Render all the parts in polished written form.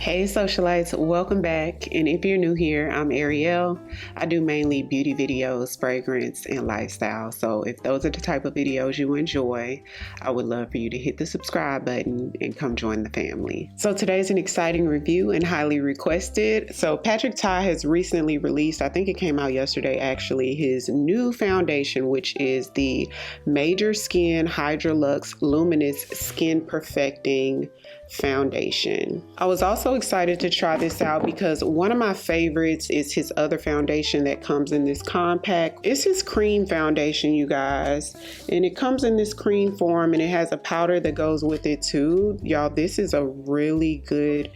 Hey socialites, welcome back. And if you're new here, I'm Ariell. I do mainly beauty videos, fragrance, and lifestyle. So if those are the type of videos you enjoy, I would love for you to hit the subscribe button and come join the family. So today's an exciting review and highly requested. So Pkwy has recently released, I think it came out yesterday actually, his new foundation, which is the Major Skin Hydra-Luxe Luminous Skin Perfecting Foundation. I was also excited to try this out because one of my favorites is his other foundation that comes in this compact. It's his cream foundation, you guys, and it comes in this cream form and it has a powder that goes with it too. Y'all, this is a really good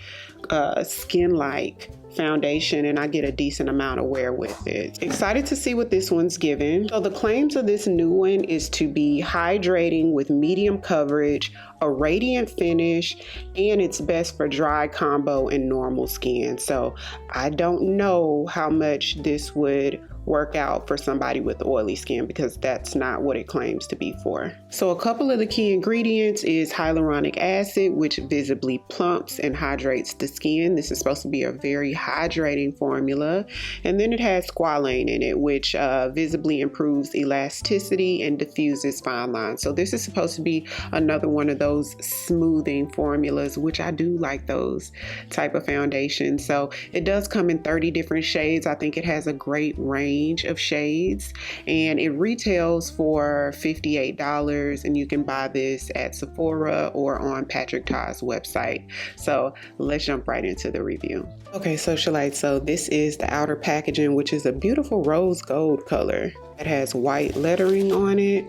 skin-like foundation, and I get a decent amount of wear with it. Excited to see what this one's given. So the claims of this new one is to be hydrating with medium coverage, a radiant finish, and it's best for dry, combo, and normal skin. So I don't know how much this would work out for somebody with oily skin because that's not what it claims to be for. So a couple of the key ingredients is hyaluronic acid, which visibly plumps and hydrates the skin. This is supposed to be a very hydrating formula. And then it has squalane in it, which visibly improves elasticity and diffuses fine lines. So this is supposed to be another one of those smoothing formulas, which I do like those type of foundations. So it does come in 30 different shades. I think it has a great range of shades, and it retails for $58, and you can buy this at Sephora or on Pkwy's website. So let's jump right into the review. Okay, socialites, so this is the outer packaging, which is a beautiful rose gold color. It has white lettering on it,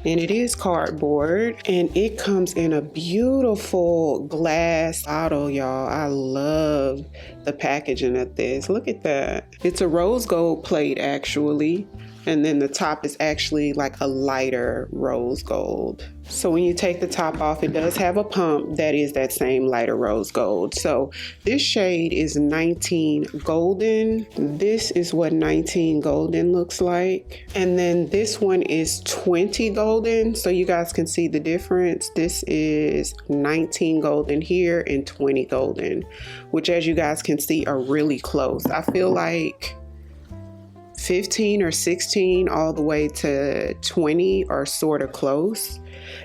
and it is cardboard, and it comes in a beautiful glass bottle, y'all. I love the packaging of this. Look at that. It's a rose gold plate actually, and then the top is actually like a lighter rose gold. So when you take the top off, it does have a pump that is that same lighter rose gold. So this shade is 19 Golden. This is what 19 Golden looks like. And then this one is 20 Golden. So you guys can see the difference. This is 19 Golden here and 20 Golden, which as you guys can see are really close. I feel like 15 or 16 all the way to 20 are sort of close.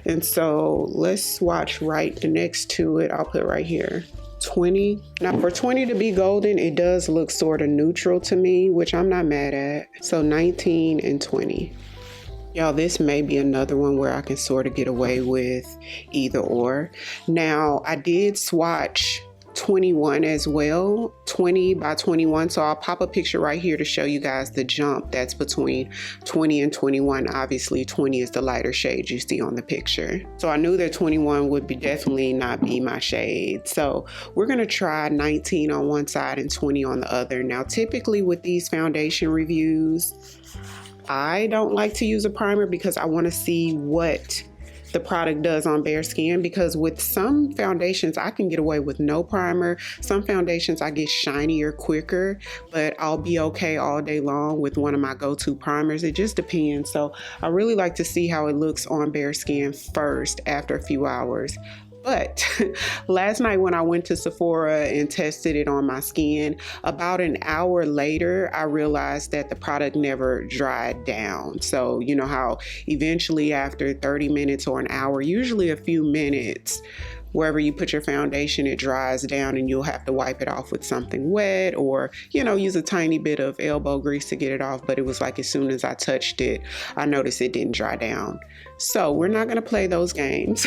And so let's swatch right next to it. I'll put right here 20. Now for 20 to be golden, it does look sort of neutral to me, which I'm not mad at. So 19 and 20. Y'all, this may be another one where I can sort of get away with either or. Now I did swatch 21 as well, 20 by 21. So I'll pop a picture right here to show you guys the jump that's between 20 and 21. Obviously 20 is the lighter shade you see on the picture. So I knew that 21 would be definitely not be my shade. So we're gonna try 19 on one side and 20 on the other. Now typically with these foundation reviews, I don't like to use a primer because I want to see what the product does on bare skin, because with some foundations I can get away with no primer. Some foundations I get shinier quicker, but I'll be okay all day long with one of my go-to primers. It just depends. So I really like to see how it looks on bare skin first after a few hours. But last night when I went to Sephora and tested it on my skin, about an hour later, I realized that the product never dried down. So you know how eventually after 30 minutes or an hour, usually a few minutes, wherever you put your foundation, it dries down and you'll have to wipe it off with something wet or, you know, use a tiny bit of elbow grease to get it off. But it was like as soon as I touched it, I noticed it didn't dry down. So we're not gonna play those games.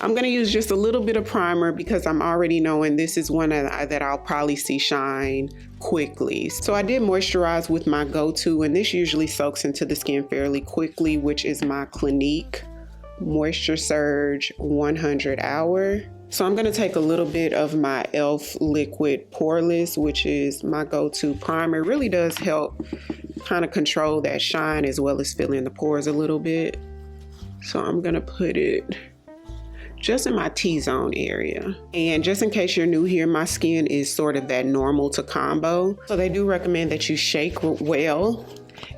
I'm gonna use just a little bit of primer because I'm already knowing this is one that I'll probably see shine quickly. So I did moisturize with my go-to, and this usually soaks into the skin fairly quickly, which is my Clinique Moisture Surge 100 Hour. So I'm going to take a little bit of my e.l.f. Liquid Poreless, which is my go-to primer. It really does help kind of control that shine as well as fill in the pores a little bit. So I'm going to put it just in my T-zone area. And just in case you're new here, my skin is sort of that normal to combo. So they do recommend that you shake well,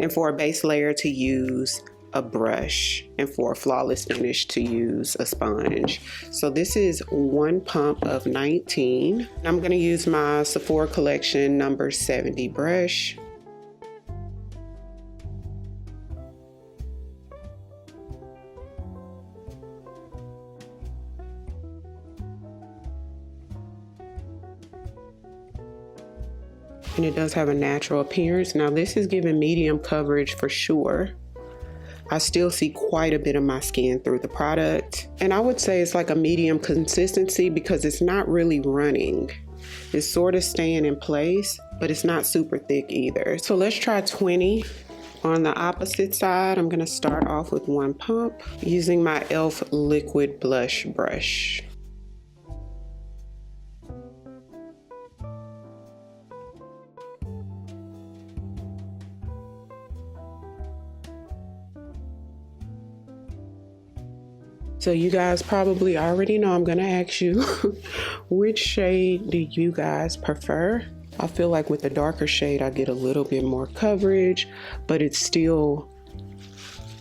and for a base layer to use a brush, and for a flawless finish to use a sponge. So this is one pump of 19. I'm going to use my Sephora collection number 70 brush. And it does have a natural appearance. Now this is giving medium coverage for sure. I still see quite a bit of my skin through the product. And I would say it's like a medium consistency because it's not really running. It's sort of staying in place, but it's not super thick either. So let's try 20. On the opposite side, I'm gonna start off with one pump using my e.l.f. liquid blush brush. So you guys probably already know I'm gonna ask you, which shade do you guys prefer? I feel like with the darker shade, I get a little bit more coverage, but it's still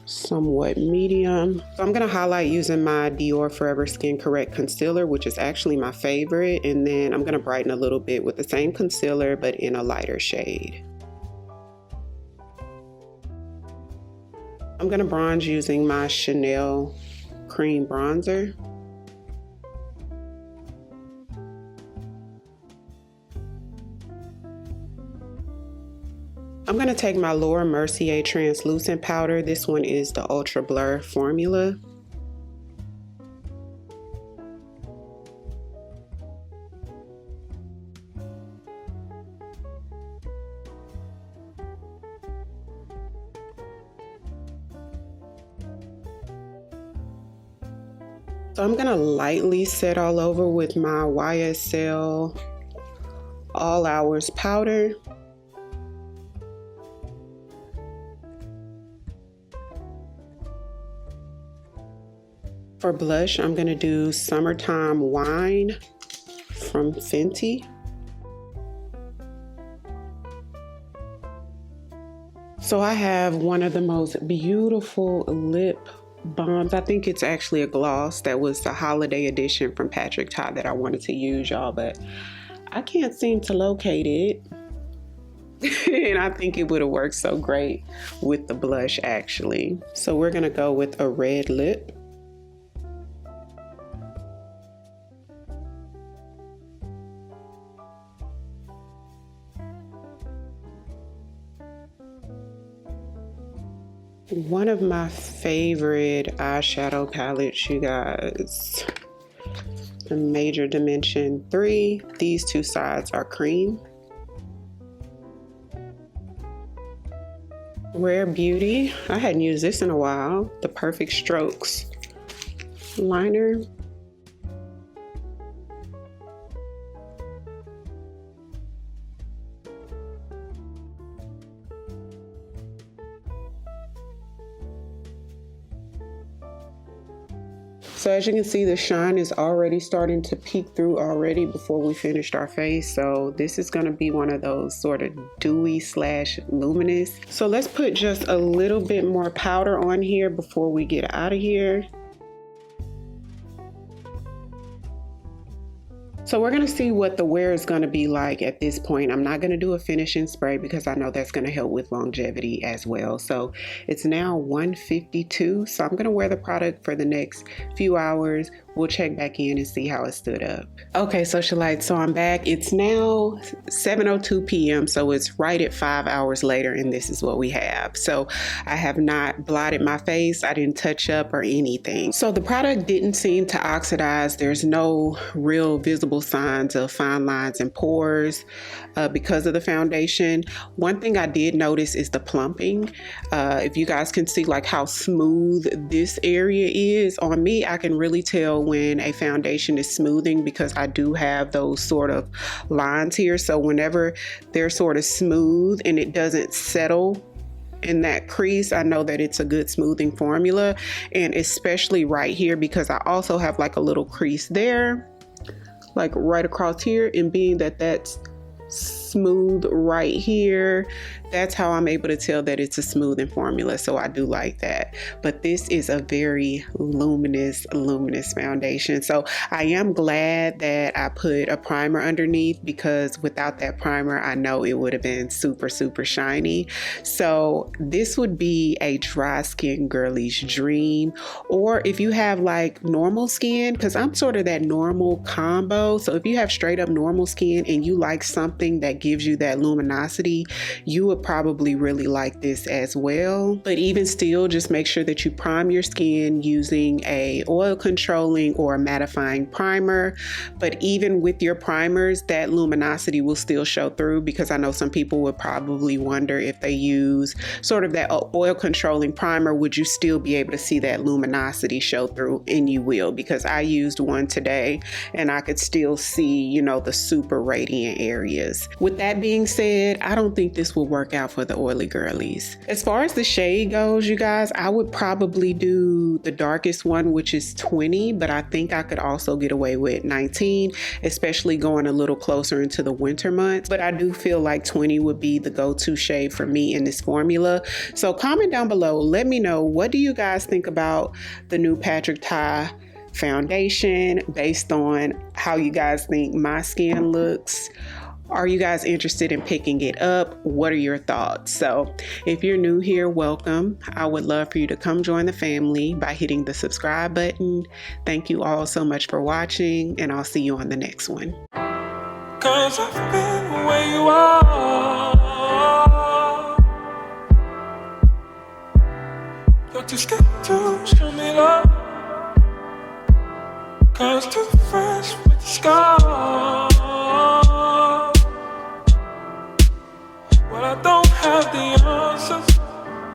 somewhat medium. So I'm gonna highlight using my Dior Forever Skin Correct Concealer, which is actually my favorite. And then I'm gonna brighten a little bit with the same concealer, but in a lighter shade. I'm gonna bronze using my Chanel cream bronzer. I'm going to take my Laura Mercier translucent powder. This one is the Ultra Blur formula. So I'm gonna lightly set all over with my YSL All Hours powder. For blush, I'm gonna do Summertime Wine from Fenty. So I have one of the most beautiful lip balms. I think it's actually a gloss that was the holiday edition from Patrick Ta that I wanted to use, y'all, but I can't seem to locate it. And I think it would have worked so great with the blush actually. So we're gonna go with a red lip. One of my favorite eyeshadow palettes, you guys, the Major Dimension 3. These two sides are cream. Rare Beauty, I hadn't used this in a while, the Perfect Strokes liner. So as you can see, the shine is already starting to peek through already before we finished our face. So this is gonna be one of those sort of dewy slash luminous. So let's put just a little bit more powder on here before we get out of here. So we're gonna see what the wear is gonna be like at this point. I'm not gonna do a finishing spray because I know that's gonna help with longevity as well. So it's now 1:52. So I'm gonna wear the product for the next few hours. We'll check back in and see how it stood up. Okay, socialites, so I'm back. It's now 7:02 p.m. So it's right at 5 hours later, and this is what we have. So I have not blotted my face. I didn't touch up or anything. So the product didn't seem to oxidize. There's no real visible signs of fine lines and pores because of the foundation. One thing I did notice is the plumping. If you guys can see like how smooth this area is on me, I can really tell when a foundation is smoothing because I do have those sort of lines here. So whenever they're sort of smooth and it doesn't settle in that crease, I know that it's a good smoothing formula. And especially right here because I also have like a little crease there, like right across here, and being that that's smooth right here. That's how I'm able to tell that it's a smoothing formula, so I do like that. But this is a very luminous foundation, so I am glad that I put a primer underneath, because without that primer I know it would have been super shiny. So this would be a dry skin girly's dream, or if you have like normal skin, because I'm sort of that normal combo. So if you have straight up normal skin and you like something that gives you that luminosity, you would probably really like this as well. But even still, just make sure that you prime your skin using a oil controlling or a mattifying primer. But even with your primers, that luminosity will still show through, because I know some people would probably wonder, if they use sort of that oil controlling primer, would you still be able to see that luminosity show through? And you will, because I used one today and I could still see, you know, the super radiant areas. With that being said, I don't think this will work out for the oily girlies. As far as the shade goes, you guys, I would probably do the darkest one, which is 20, but I think I could also get away with 19, especially going a little closer into the winter months. But I do feel like 20 would be the go-to shade for me in this formula. So comment down below, let me know, what do you guys think about the new Patrick Ta foundation based on how you guys think my skin looks? Are you guys interested in picking it up? What are your thoughts? So if you're new here, welcome. I would love for you to come join the family by hitting the subscribe button. Thank you all so much for watching, and I'll see you on the next one. 'Cause I've been where you are. You're too scared to show me love, 'cause too fresh with the scars. Well, I don't have the answers,